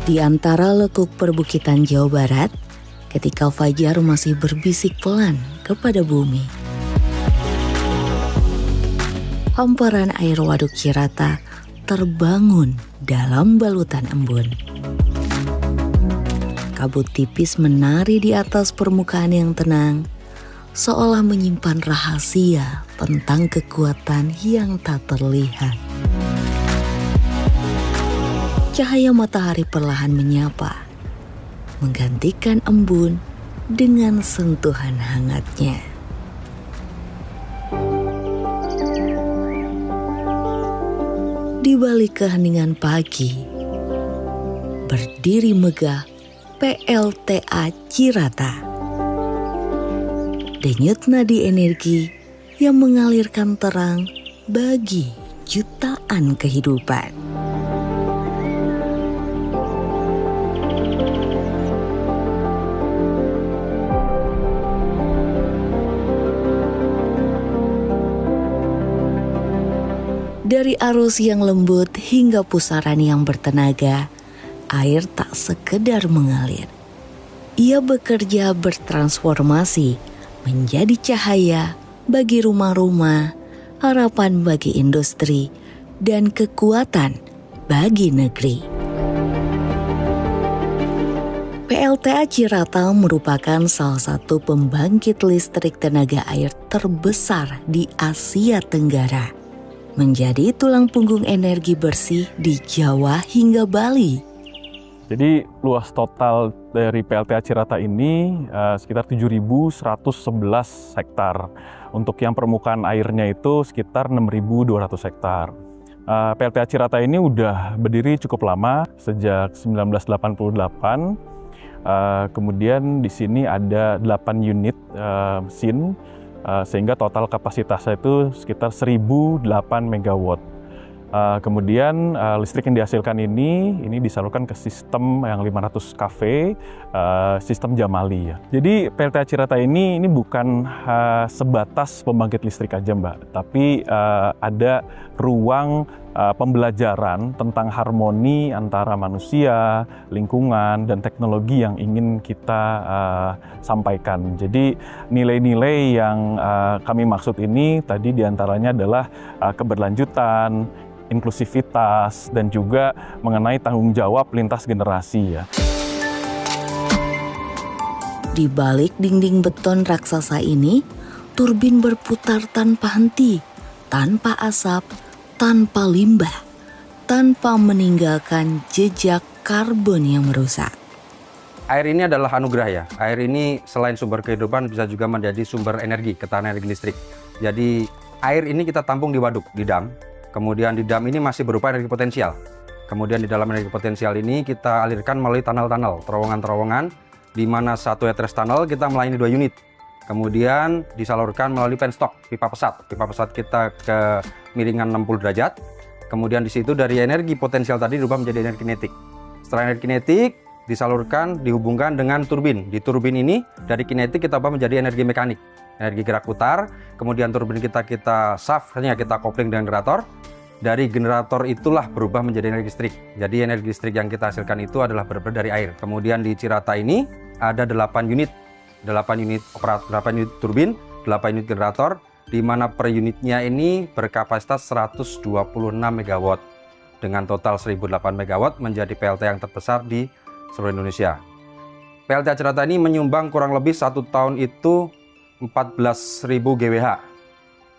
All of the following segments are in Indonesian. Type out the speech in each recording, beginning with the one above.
Di antara lekuk perbukitan Jawa Barat, ketika fajar masih berbisik pelan kepada bumi. Hamparan air Waduk Cirata terbangun dalam balutan embun. Kabut tipis menari di atas permukaan yang tenang, seolah menyimpan rahasia tentang kekuatan yang tak terlihat. Cahaya matahari perlahan menyapa, menggantikan embun dengan sentuhan hangatnya. Di balik keheningan pagi, berdiri megah PLTA Cirata. Denyut nadi energi yang mengalirkan terang bagi jutaan kehidupan. Dari arus yang lembut hingga pusaran yang bertenaga, air tak sekedar mengalir. Ia bekerja bertransformasi menjadi cahaya bagi rumah-rumah, harapan bagi industri, dan kekuatan bagi negeri. PLTA Cirata merupakan salah satu pembangkit listrik tenaga air terbesar di Asia Tenggara. Menjadi tulang punggung energi bersih di Jawa hingga Bali. Jadi luas total dari PLTA Cirata ini sekitar 7.111 hektar. Untuk yang permukaan airnya itu sekitar 6.200 hektar. PLTA Cirata ini udah berdiri cukup lama, sejak 1988. Kemudian di sini ada 8 unit mesin. Sehingga total kapasitasnya itu sekitar 1.008 megawatt. Kemudian listrik yang dihasilkan ini disalurkan ke sistem yang 500 kV, sistem Jamali ya. Jadi PLTA Cirata ini bukan sebatas pembangkit listrik aja Mbak, tapi ada ruang pembelajaran tentang harmoni antara manusia, lingkungan, dan teknologi yang ingin kita sampaikan. Jadi nilai-nilai yang kami maksud ini tadi diantaranya adalah keberlanjutan, inklusivitas, dan juga mengenai tanggung jawab lintas generasi ya. Di balik dinding beton raksasa ini, turbin berputar tanpa henti, tanpa asap, tanpa limbah, tanpa meninggalkan jejak karbon yang merusak. Air ini adalah anugerah ya. Air ini selain sumber kehidupan bisa juga menjadi sumber energi, ketahanan energi listrik. Jadi air ini kita tampung di waduk, di dam. Kemudian di dam ini masih berupa energi potensial. Kemudian di dalam energi potensial ini kita alirkan melalui tunnel-tunnel, terowongan-terowongan, di mana satu headrest tunnel kita melayani 2 unit. Kemudian disalurkan melalui penstock, pipa pesat. Pipa pesat kita ke miringan 60 derajat. Kemudian di situ dari energi potensial tadi dirubah menjadi energi kinetik. Setelah energi kinetik disalurkan, dihubungkan dengan turbin. Di turbin ini dari kinetik kita ubah menjadi energi mekanik, energi gerak putar. Kemudian turbin kita shaftnya kita kopling dengan generator. Dari generator itulah berubah menjadi energi listrik. Jadi energi listrik yang kita hasilkan itu adalah benar-benar dari air. Kemudian di Cirata ini ada 8 unit turbin, 8 unit generator, di mana per unitnya ini berkapasitas 126 megawatt dengan total 1.008 megawatt menjadi PLTA yang terbesar di seluruh Indonesia. PLTA Cirata ini menyumbang kurang lebih 1 tahun itu 14.000 GWh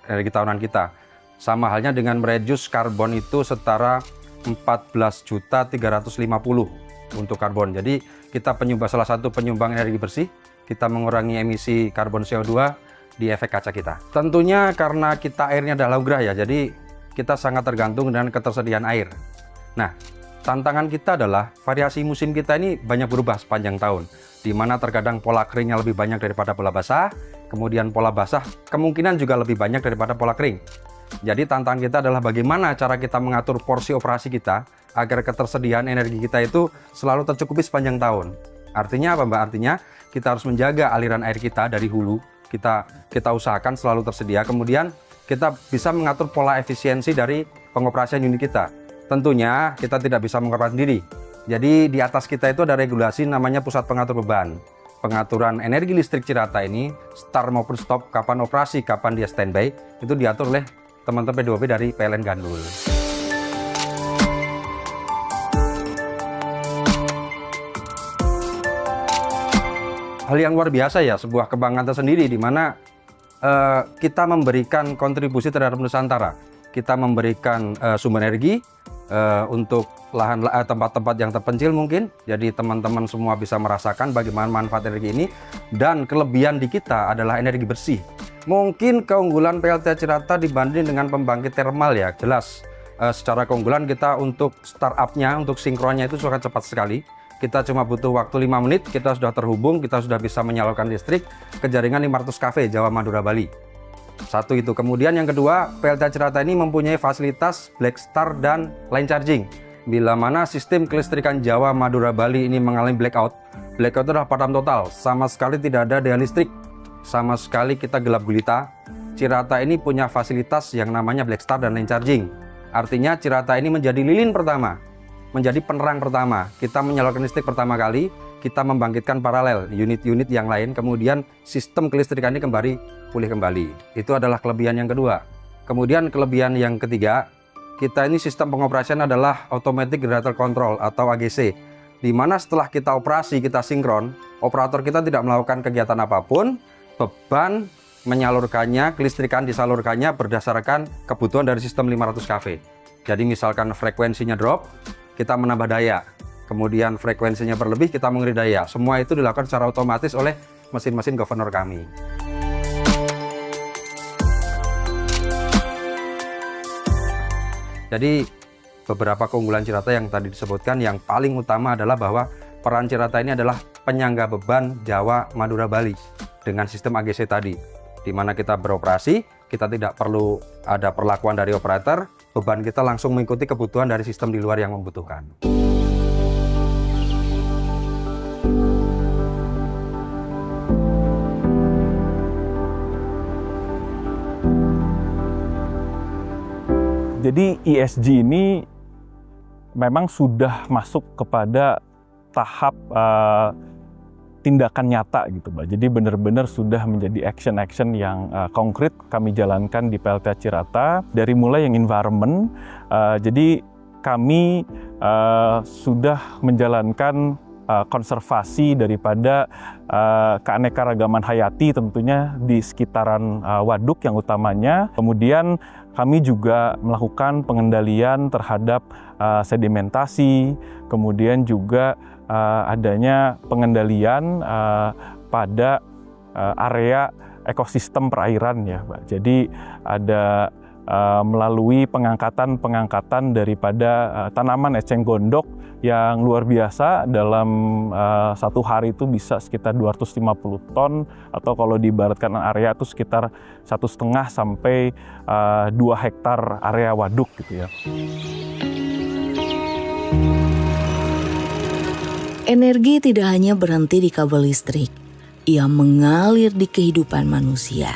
energi tahunan kita. Sama halnya dengan mereduce karbon itu setara 14.350 untuk karbon. Jadi kita salah satu penyumbang energi bersih, kita mengurangi emisi karbon CO2 di efek kaca kita. Tentunya karena kita airnya adalah anugerah ya, jadi kita sangat tergantung dengan ketersediaan air. Nah, tantangan kita adalah variasi musim kita ini banyak berubah sepanjang tahun, di mana terkadang pola keringnya lebih banyak daripada pola basah, kemudian pola basah kemungkinan juga lebih banyak daripada pola kering. Jadi tantangan kita adalah bagaimana cara kita mengatur porsi operasi kita agar ketersediaan energi kita itu selalu tercukupi sepanjang tahun. Artinya apa Mbak? Artinya kita harus menjaga aliran air kita dari hulu, kita usahakan selalu tersedia, kemudian kita bisa mengatur pola efisiensi dari pengoperasian unit kita. Tentunya kita tidak bisa mengoperasikan sendiri. Jadi di atas kita itu ada regulasi namanya pusat pengatur beban. Pengaturan energi listrik Cirata ini, start maupun stop, kapan operasi, kapan dia standby, itu diatur oleh teman-teman P2P dari PLN Gandul. Hal yang luar biasa ya, sebuah kebanggaan tersendiri di mana kita memberikan kontribusi terhadap Nusantara. Kita memberikan sumber energi untuk tempat-tempat yang terpencil mungkin. Jadi teman-teman semua bisa merasakan bagaimana manfaat energi ini. Dan kelebihan di kita adalah energi bersih. Mungkin keunggulan PLTA Cirata dibanding dengan pembangkit termal ya, jelas. Secara keunggulan kita untuk startup-nya, untuk sinkronnya itu sangat cepat sekali. Kita cuma butuh waktu 5 menit, kita sudah terhubung, kita sudah bisa menyalurkan listrik ke jaringan 500 kafe Jawa Madura Bali. Satu itu. Kemudian yang kedua, PLTA Cirata ini mempunyai fasilitas Black Start dan line charging. Bila mana sistem kelistrikan Jawa Madura Bali ini mengalami blackout. Blackout itu adalah padam total, sama sekali tidak ada daya listrik, sama sekali kita gelap gulita. Cirata ini punya fasilitas yang namanya Black Start dan line charging. Artinya Cirata ini menjadi lilin pertama, menjadi penerang pertama. Kita menyalurkan listrik pertama kali, kita membangkitkan paralel unit-unit yang lain, kemudian sistem kelistrikan ini pulih kembali. Itu adalah kelebihan yang kedua. Kemudian kelebihan yang ketiga, kita ini sistem pengoperasian adalah Automatic Generator Control atau AGC, di mana setelah kita operasi, kita sinkron, operator kita tidak melakukan kegiatan apapun, beban menyalurkannya, kelistrikan disalurkannya berdasarkan kebutuhan dari sistem 500 kV. Jadi misalkan frekuensinya drop, kita menambah daya, kemudian frekuensinya berlebih, kita mengurangi daya. Semua itu dilakukan secara otomatis oleh mesin-mesin governor kami. Jadi beberapa keunggulan Cirata yang tadi disebutkan, yang paling utama adalah bahwa peran Cirata ini adalah penyangga beban Jawa Madura Bali dengan sistem AGC tadi, di mana kita beroperasi, kita tidak perlu ada perlakuan dari operator, beban kita langsung mengikuti kebutuhan dari sistem di luar yang membutuhkan. Jadi ESG ini memang sudah masuk kepada tahap tindakan nyata gitu, Mbak. Jadi benar-benar sudah menjadi action-action yang konkret kami jalankan di PLTA Cirata. Dari mulai yang environment, jadi kami sudah menjalankan konservasi daripada keanekaragaman hayati tentunya di sekitaran waduk yang utamanya. Kemudian kami juga melakukan pengendalian terhadap sedimentasi, kemudian juga adanya pengendalian pada area ekosistem perairan ya, Pak. Jadi ada melalui pengangkatan daripada tanaman eceng gondok yang luar biasa. Dalam satu hari itu bisa sekitar 250 ton, atau kalau diibaratkan area itu sekitar 1,5 sampai 2 hektar area waduk gitu ya. Energi tidak hanya berhenti di kabel listrik, ia mengalir di kehidupan manusia.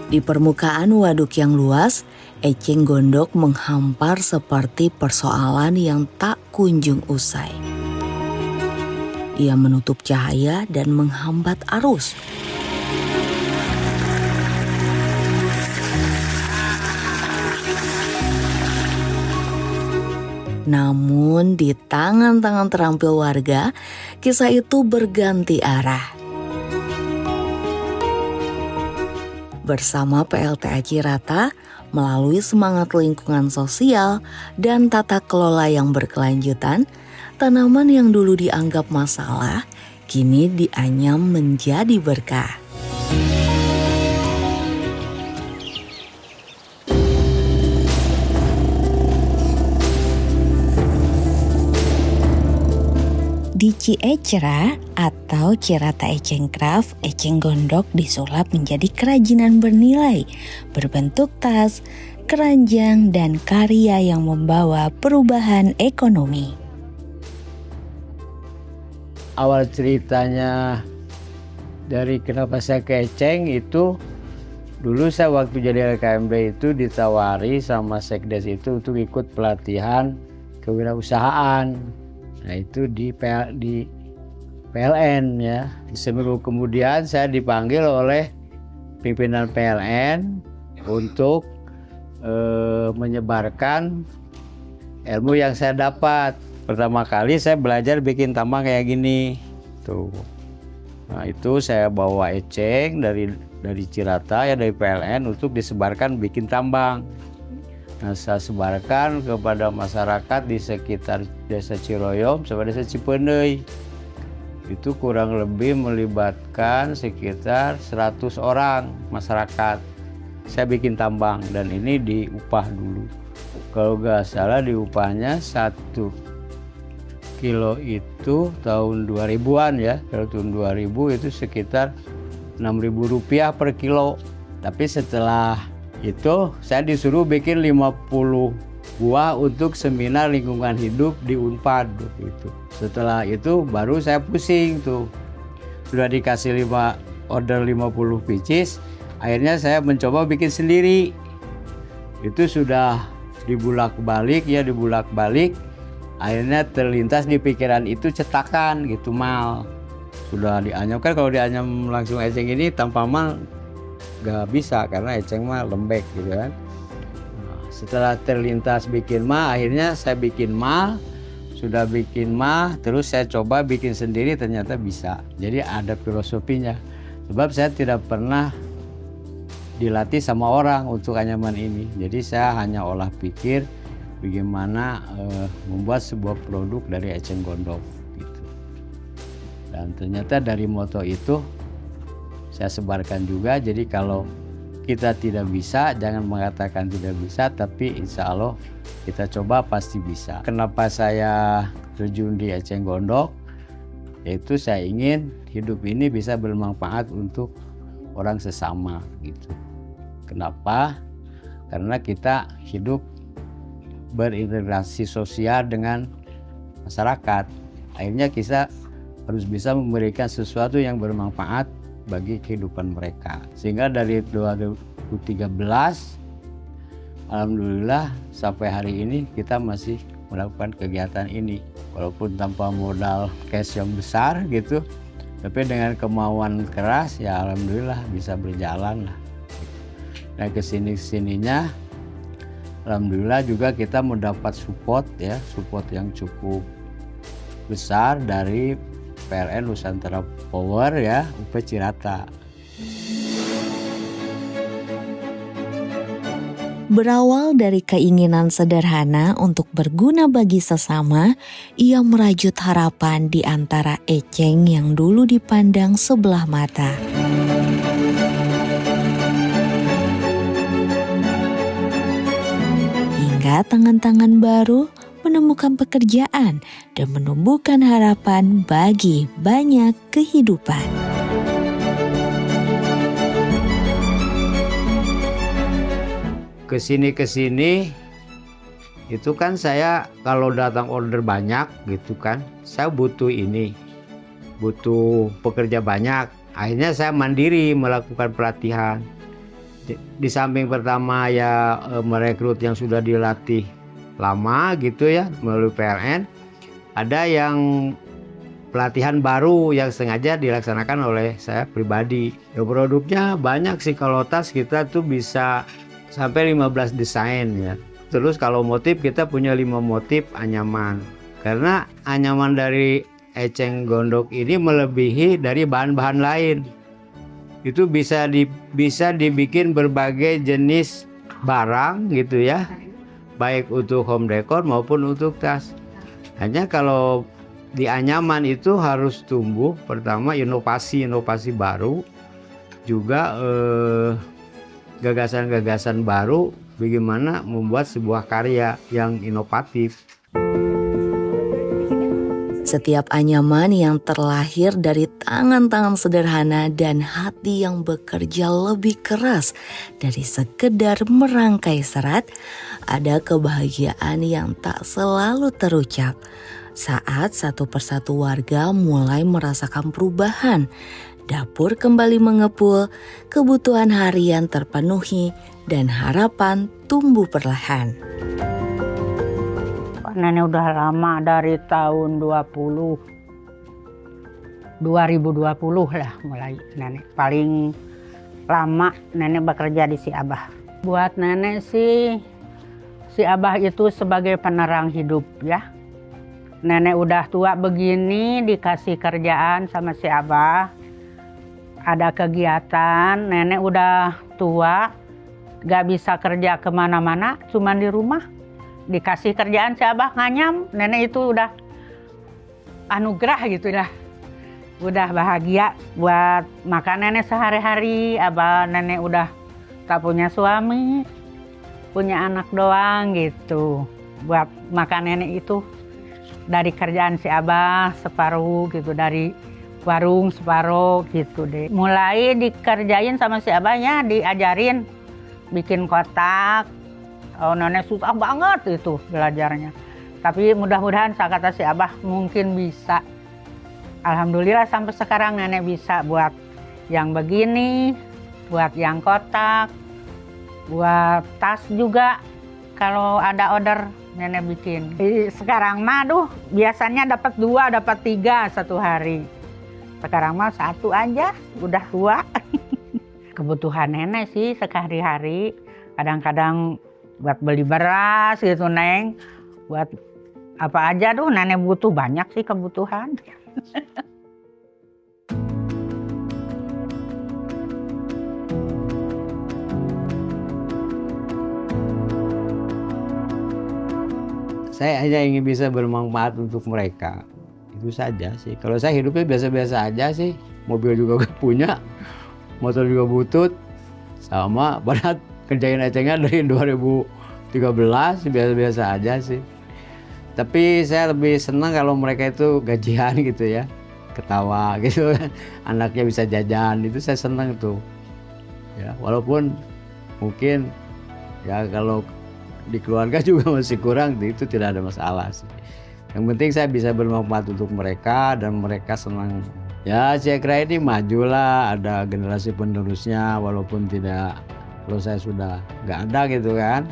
Di permukaan waduk yang luas, eceng gondok menghampar seperti persoalan yang tak kunjung usai. Ia menutup cahaya dan menghambat arus. Namun di tangan-tangan terampil warga, kisah itu berganti arah. Bersama PLTA Cirata, melalui semangat lingkungan sosial dan tata kelola yang berkelanjutan, tanaman yang dulu dianggap masalah, kini dianyam menjadi berkah. Di Ciecera atau Cirata Eceng Craft, eceng gondok disulap menjadi kerajinan bernilai, berbentuk tas, keranjang, dan karya yang membawa perubahan ekonomi. Awal ceritanya dari kenapa saya ke eceng itu Dulu saya waktu jadi LKMB itu ditawari sama Sekdes itu untuk ikut pelatihan kewirausahaan. Nah itu di PLN ya. Seminggu kemudian saya dipanggil oleh pimpinan PLN untuk menyebarkan ilmu yang saya dapat. Pertama kali saya belajar bikin tambang kayak gini. Tuh. Nah itu saya bawa eceng dari Cirata ya, dari PLN untuk disebarkan bikin tambang. Nah, saya sebarkan kepada masyarakat di sekitar Desa Ciroyom sampai Desa Cipendei. Itu kurang lebih melibatkan sekitar 100 orang masyarakat. Saya bikin tambang dan ini diupah dulu. Kalau nggak salah diupahnya 1 kilo itu tahun 2000-an ya. Kalau tahun 2000 itu sekitar Rp6.000 per kilo. Tapi setelah itu saya disuruh bikin 50 buah untuk seminar lingkungan hidup di Unpad gitu. Setelah itu baru saya pusing tuh. Sudah dikasih order 50 pieces, akhirnya saya mencoba bikin sendiri. Itu sudah dibulak-balik. Akhirnya terlintas di pikiran itu cetakan gitu mal. Sudah dianyam, kan kalau dianyam langsung eceng ini tanpa mal gak bisa karena eceng mah lembek gitu kan. Nah, setelah terlintas bikin mal, akhirnya saya bikin mal. Sudah bikin mal, terus saya coba bikin sendiri, ternyata bisa. Jadi ada filosofinya. Sebab saya tidak pernah dilatih sama orang untuk anyaman ini. Jadi saya hanya olah pikir bagaimana membuat sebuah produk dari eceng gondok. Dan ternyata dari moto itu saya sebarkan juga. Jadi kalau kita tidak bisa, jangan mengatakan tidak bisa, tapi insya Allah kita coba pasti bisa. Kenapa saya terjun di eceng gondok? Yaitu saya ingin hidup ini bisa bermanfaat untuk orang sesama gitu. Kenapa? Karena kita hidup berintegrasi sosial dengan masyarakat. Akhirnya kita harus bisa memberikan sesuatu yang bermanfaat bagi kehidupan mereka. Sehingga dari 2013, alhamdulillah sampai hari ini kita masih melakukan kegiatan ini. Walaupun tanpa modal cash yang besar gitu, tapi dengan kemauan keras ya alhamdulillah bisa berjalan lah. Nah kesininya alhamdulillah juga kita mendapat support yang cukup besar dari PLN Nusantara Power ya, UP Cirata. Berawal dari keinginan sederhana untuk berguna bagi sesama, ia merajut harapan di antara eceng yang dulu dipandang sebelah mata. Hingga tangan-tangan baru menemukan pekerjaan dan menumbuhkan harapan bagi banyak kehidupan. Kesini itu kan saya kalau datang order banyak gitu kan, saya butuh pekerja banyak. Akhirnya saya mandiri melakukan pelatihan. Di samping pertama ya merekrut yang sudah dilatih lama gitu ya melalui PLN, ada yang pelatihan baru yang sengaja dilaksanakan oleh saya pribadi. Ya, produknya banyak sih, kalau tas kita tuh bisa sampai 15 desain ya. Terus kalau motif kita punya 5 motif anyaman. Karena anyaman dari eceng gondok ini melebihi dari bahan-bahan lain. Itu bisa dibikin berbagai jenis barang gitu ya. Baik untuk home decor maupun untuk tas. Hanya kalau di anyaman itu harus tumbuh pertama inovasi baru, juga gagasan-gagasan baru bagaimana membuat sebuah karya yang inovatif. Setiap anyaman yang terlahir dari tangan-tangan sederhana dan hati yang bekerja lebih keras dari sekedar merangkai serat, ada kebahagiaan yang tak selalu terucap saat satu persatu warga mulai merasakan perubahan dapur kembali mengepul, kebutuhan harian terpenuhi, dan harapan tumbuh perlahan. Nenek udah lama dari tahun 2020 lah mulai nenek. Paling lama nenek bekerja di si Abah. Buat nenek sih, si Abah itu sebagai penerang hidup ya. Nenek udah tua begini dikasih kerjaan sama si Abah. Ada kegiatan, nenek udah tua, gak bisa kerja kemana-mana, cuman di rumah. Dikasih kerjaan si Abah nganyam, nenek itu udah anugerah gitu lah. Udah bahagia buat makan nenek sehari-hari. Abah nenek udah tak punya suami, punya anak doang gitu. Buat makan nenek itu dari kerjaan si Abah separuh gitu, dari warung separuh gitu deh. Mulai dikerjain sama si Abahnya, diajarin bikin kotak. Oh, nenek susah banget itu belajarnya. Tapi mudah-mudahan saya kata si Abah mungkin bisa. Alhamdulillah sampai sekarang nenek bisa buat yang begini, buat yang kotak, buat tas juga. Kalau ada order nenek bikin. Sekarang mah biasanya dapat 2, dapat 3 satu hari. Sekarang mah 1 aja, udah tua. Kebutuhan nenek sih sehari-hari. Kadang-kadang buat beli beras gitu Neng. Buat apa aja nenek butuh banyak sih kebutuhan. Saya hanya ingin bisa bermanfaat untuk mereka. Itu saja sih. Kalau saya hidupnya biasa-biasa aja sih. Mobil juga gak punya. Motor juga butut. Sama pada kerjain ecengnya dari 2013 biasa-biasa aja sih. Tapi saya lebih senang kalau mereka itu gajian gitu ya. Ketawa gitu. Anaknya bisa jajan. Itu saya senang tuh. Ya, walaupun mungkin ya kalau di keluarga juga masih kurang, itu tidak ada masalah sih. Yang penting saya bisa bermanfaat untuk mereka dan mereka senang. Ya saya kira ini majulah, ada generasi penerusnya walaupun tidak, kalau saya sudah nggak ada gitu kan.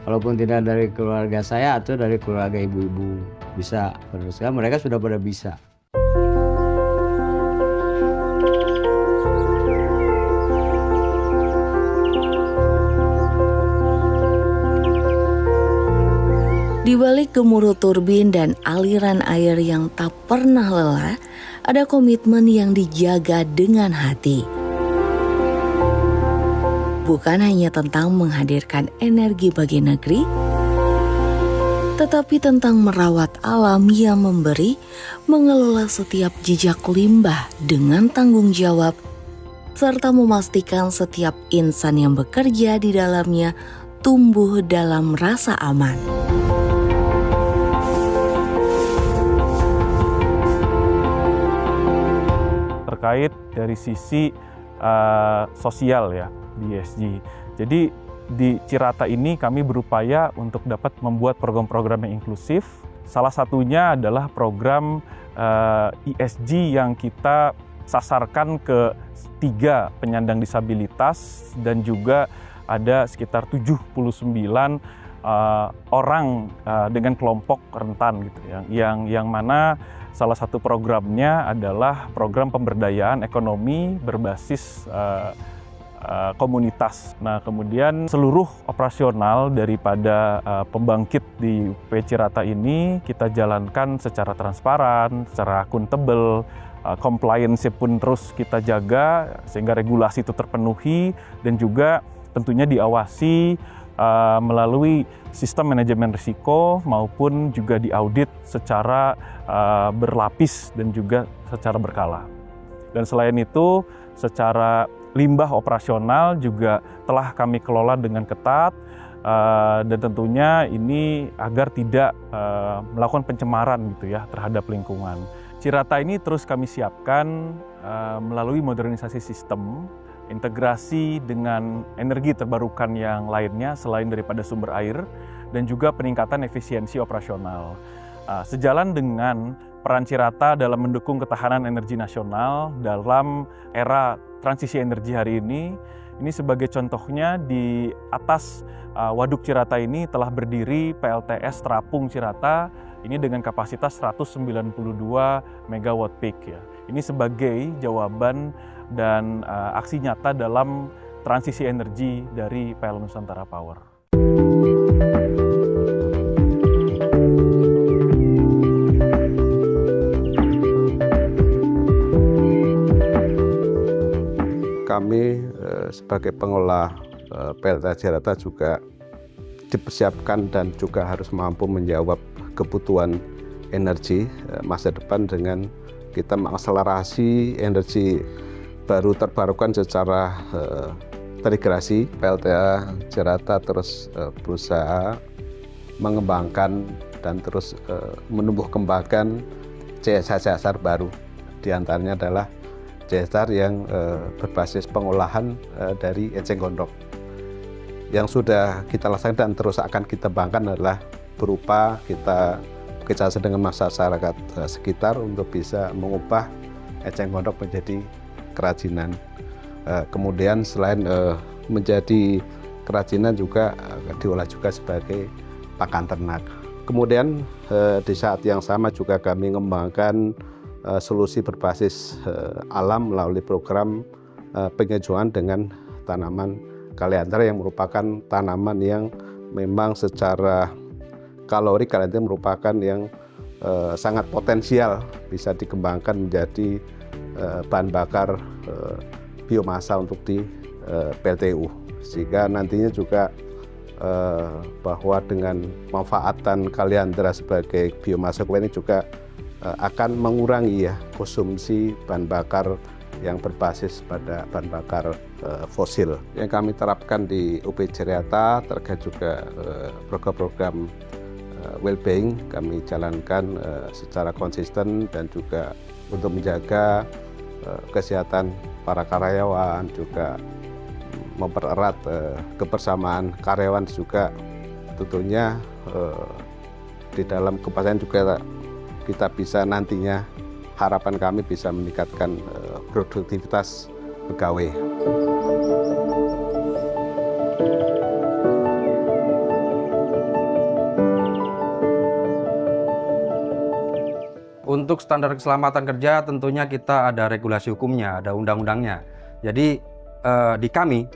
Walaupun tidak dari keluarga saya atau dari keluarga ibu-ibu bisa meneruskan, mereka sudah pada bisa. Di balik gemuruh turbin dan aliran air yang tak pernah lelah, ada komitmen yang dijaga dengan hati. Bukan hanya tentang menghadirkan energi bagi negeri, tetapi tentang merawat alam yang memberi, mengelola setiap jejak limbah dengan tanggung jawab, serta memastikan setiap insan yang bekerja di dalamnya tumbuh dalam rasa aman. Terkait dari sisi sosial ya di ESG. Jadi di Cirata ini kami berupaya untuk dapat membuat program-program yang inklusif. Salah satunya adalah program ESG yang kita sasarkan ke 3 penyandang disabilitas dan juga ada sekitar 79 orang dengan kelompok rentan gitu ya. Yang mana salah satu programnya adalah program pemberdayaan ekonomi berbasis komunitas. Nah, kemudian seluruh operasional daripada pembangkit di UP Cirata ini kita jalankan secara transparan, secara akuntabel, compliance pun terus kita jaga sehingga regulasi itu terpenuhi dan juga tentunya diawasi melalui sistem manajemen risiko maupun juga diaudit secara berlapis dan juga secara berkala. Dan selain itu, secara limbah operasional juga telah kami kelola dengan ketat dan tentunya ini agar tidak melakukan pencemaran gitu ya terhadap lingkungan. Cirata ini terus kami siapkan melalui modernisasi sistem, integrasi dengan energi terbarukan yang lainnya selain daripada sumber air dan juga peningkatan efisiensi operasional. Sejalan dengan peran Cirata dalam mendukung ketahanan energi nasional dalam era transisi energi hari ini sebagai contohnya di atas Waduk Cirata ini telah berdiri PLTS Terapung Cirata ini dengan kapasitas 192 megawatt peak ya. Ini sebagai jawaban dan aksi nyata dalam transisi energi dari PLN Nusantara Power. Kami sebagai pengelola PLTA Cirata juga dipersiapkan dan juga harus mampu menjawab kebutuhan energi masa depan dengan kita mengakselerasi energi baru terbarukan secara terintegrasi. PLTA Cirata terus berusaha mengembangkan dan terus menumbuh kembangkan CSR baru. Di antaranya adalah CSR yang berbasis pengolahan dari eceng gondok. Yang sudah kita laksanakan dan terus akan kita kembangkan adalah berupa kita bekerjasama dengan masyarakat sekitar untuk bisa mengubah eceng gondok menjadi kerajinan. Kemudian selain menjadi kerajinan juga diolah juga sebagai pakan ternak. Kemudian di saat yang sama juga kami mengembangkan solusi berbasis alam melalui program penghijauan dengan tanaman kaliandra yang merupakan tanaman yang memang secara kalori kaliandra merupakan yang sangat potensial bisa dikembangkan menjadi bahan bakar biomasa untuk di PLTU, sehingga nantinya juga bahwa dengan pemanfaatan kaliandra sebagai biomasa ini juga akan mengurangi ya konsumsi bahan bakar yang berbasis pada bahan bakar fosil. Yang kami terapkan di UP Cirata terkait juga program-program well-being kami jalankan secara konsisten dan juga untuk menjaga kesehatan para karyawan, juga mempererat kebersamaan karyawan, juga tentunya di dalam kepastian juga kita bisa nantinya harapan kami bisa meningkatkan produktivitas pegawai. Untuk standar keselamatan kerja tentunya kita ada regulasi hukumnya, ada undang-undangnya. Jadi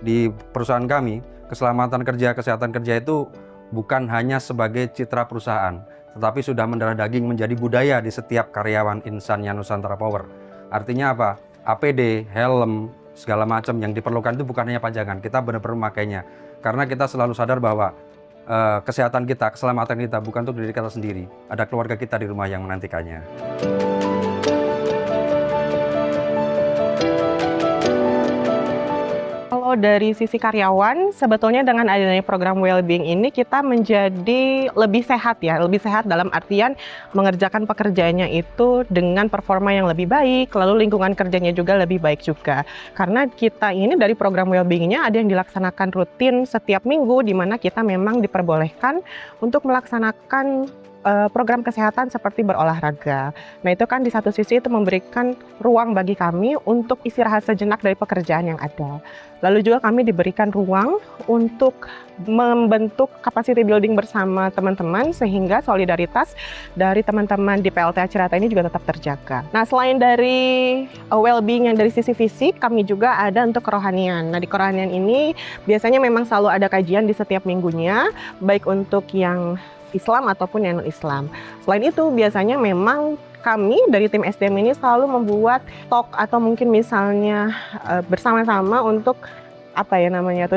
di perusahaan kami, keselamatan kerja, kesehatan kerja itu bukan hanya sebagai citra perusahaan, tetapi sudah mendarah daging menjadi budaya di setiap karyawan insannya Nusantara Power. Artinya apa? APD, helm, segala macam yang diperlukan itu bukan hanya pajangan, kita benar-benar memakainya. Karena kita selalu sadar bahwa kesehatan kita, keselamatan kita bukan untuk diri kita sendiri, ada keluarga kita di rumah yang menantikannya. Kalau dari sisi karyawan, sebetulnya dengan adanya program well-being ini kita menjadi lebih sehat ya, lebih sehat dalam artian mengerjakan pekerjaannya itu dengan performa yang lebih baik, lalu lingkungan kerjanya juga lebih baik juga. Karena kita ini dari program well-being-nya ada yang dilaksanakan rutin setiap minggu, di mana kita memang diperbolehkan untuk melaksanakan program kesehatan seperti berolahraga. Nah itu kan di satu sisi itu memberikan ruang bagi kami untuk istirahat sejenak dari pekerjaan yang ada. Lalu juga kami diberikan ruang untuk membentuk capacity building bersama teman-teman sehingga solidaritas dari teman-teman di PLTA Cirata ini juga tetap terjaga. Nah selain dari well-being yang dari sisi fisik, kami juga ada untuk kerohanian. Nah di kerohanian ini biasanya memang selalu ada kajian di setiap minggunya, baik untuk yang Islam ataupun yang non-Islam. Selain itu biasanya memang kami dari tim SDM ini selalu membuat talk atau mungkin misalnya bersama-sama untuk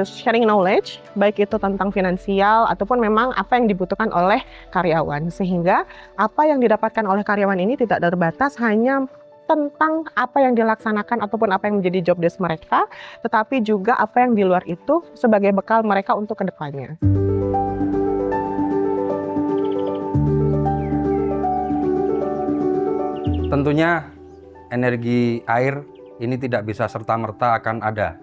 sharing knowledge, baik itu tentang finansial ataupun memang apa yang dibutuhkan oleh karyawan, sehingga apa yang didapatkan oleh karyawan ini tidak terbatas hanya tentang apa yang dilaksanakan ataupun apa yang menjadi job desk mereka, tetapi juga apa yang di luar itu sebagai bekal mereka untuk kedepannya. Tentunya energi air ini tidak bisa serta-merta akan ada.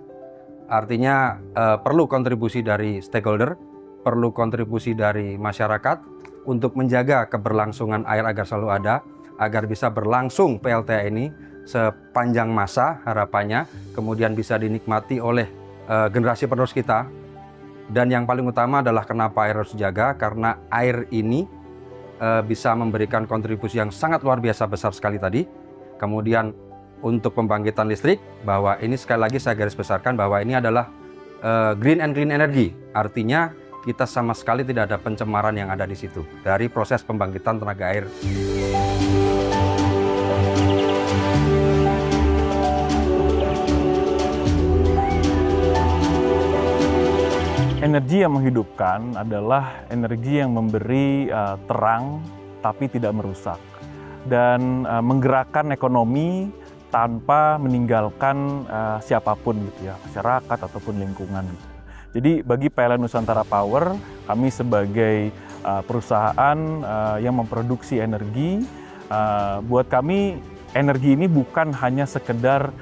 Artinya perlu kontribusi dari stakeholder, perlu kontribusi dari masyarakat untuk menjaga keberlangsungan air agar selalu ada. agar bisa berlangsung PLTA ini sepanjang masa harapannya, kemudian bisa dinikmati oleh generasi penerus kita. Dan yang paling utama adalah kenapa air harus dijaga, karena air ini bisa memberikan kontribusi yang sangat luar biasa besar sekali tadi. Kemudian untuk pembangkitan listrik, bahwa ini sekali lagi saya garis besarkan bahwa ini adalah green and clean energy, artinya kita sama sekali tidak ada pencemaran yang ada di situ dari proses pembangkitan tenaga air. Energi yang menghidupkan adalah energi yang memberi terang tapi tidak merusak dan menggerakkan ekonomi tanpa meninggalkan siapapun gitu ya, masyarakat ataupun lingkungan. Jadi bagi PLN Nusantara Power, kami sebagai perusahaan yang memproduksi energi, buat kami energi ini bukan hanya sekedar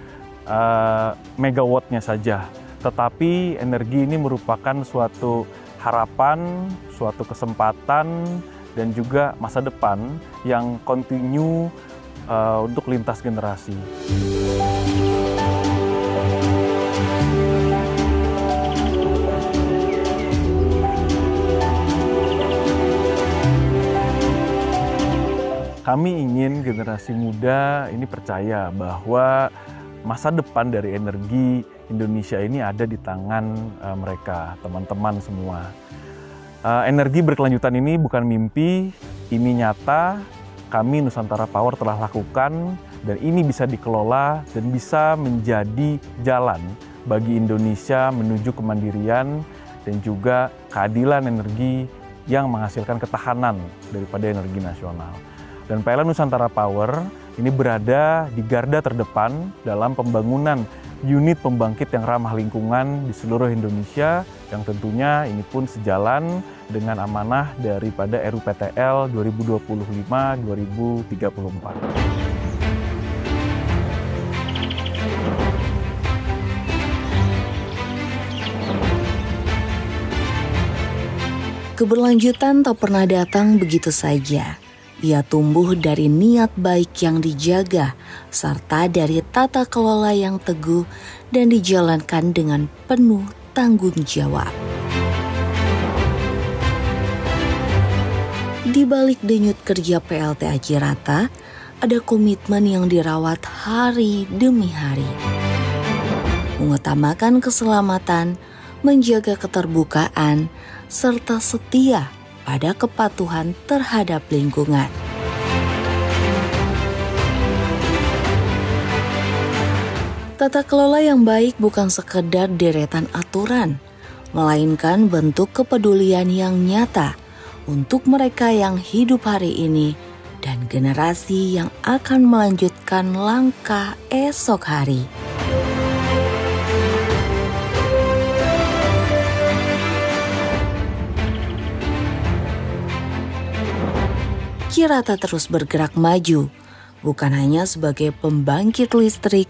megawattnya saja, tetapi energi ini merupakan suatu harapan, suatu kesempatan, dan juga masa depan yang kontinu untuk lintas generasi. Kami ingin generasi muda ini percaya bahwa masa depan dari energi Indonesia ini ada di tangan mereka, teman-teman semua. Energi berkelanjutan ini bukan mimpi, ini nyata. Kami Nusantara Power telah lakukan, dan ini bisa dikelola dan bisa menjadi jalan bagi Indonesia menuju kemandirian dan juga keadilan energi yang menghasilkan ketahanan daripada energi nasional. Dan PLN Nusantara Power ini berada di garda terdepan dalam pembangunan unit pembangkit yang ramah lingkungan di seluruh Indonesia, yang tentunya ini pun sejalan dengan amanah daripada RUPTL 2024. Keberlanjutan tak pernah datang begitu saja. Ia tumbuh dari niat baik yang dijaga, serta dari tata kelola yang teguh dan dijalankan dengan penuh tanggung jawab. Di balik denyut kerja PLTA Cirata, ada komitmen yang dirawat hari demi hari. Mengutamakan keselamatan, menjaga keterbukaan, serta setia pada kepatuhan terhadap lingkungan. Tata kelola yang baik bukan sekedar deretan aturan, melainkan bentuk kepedulian yang nyata untuk mereka yang hidup hari ini dan generasi yang akan melanjutkan langkah esok hari. Cirata terus bergerak maju, bukan hanya sebagai pembangkit listrik,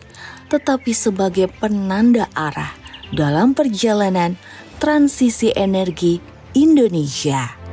tetapi sebagai penanda arah dalam perjalanan transisi energi Indonesia.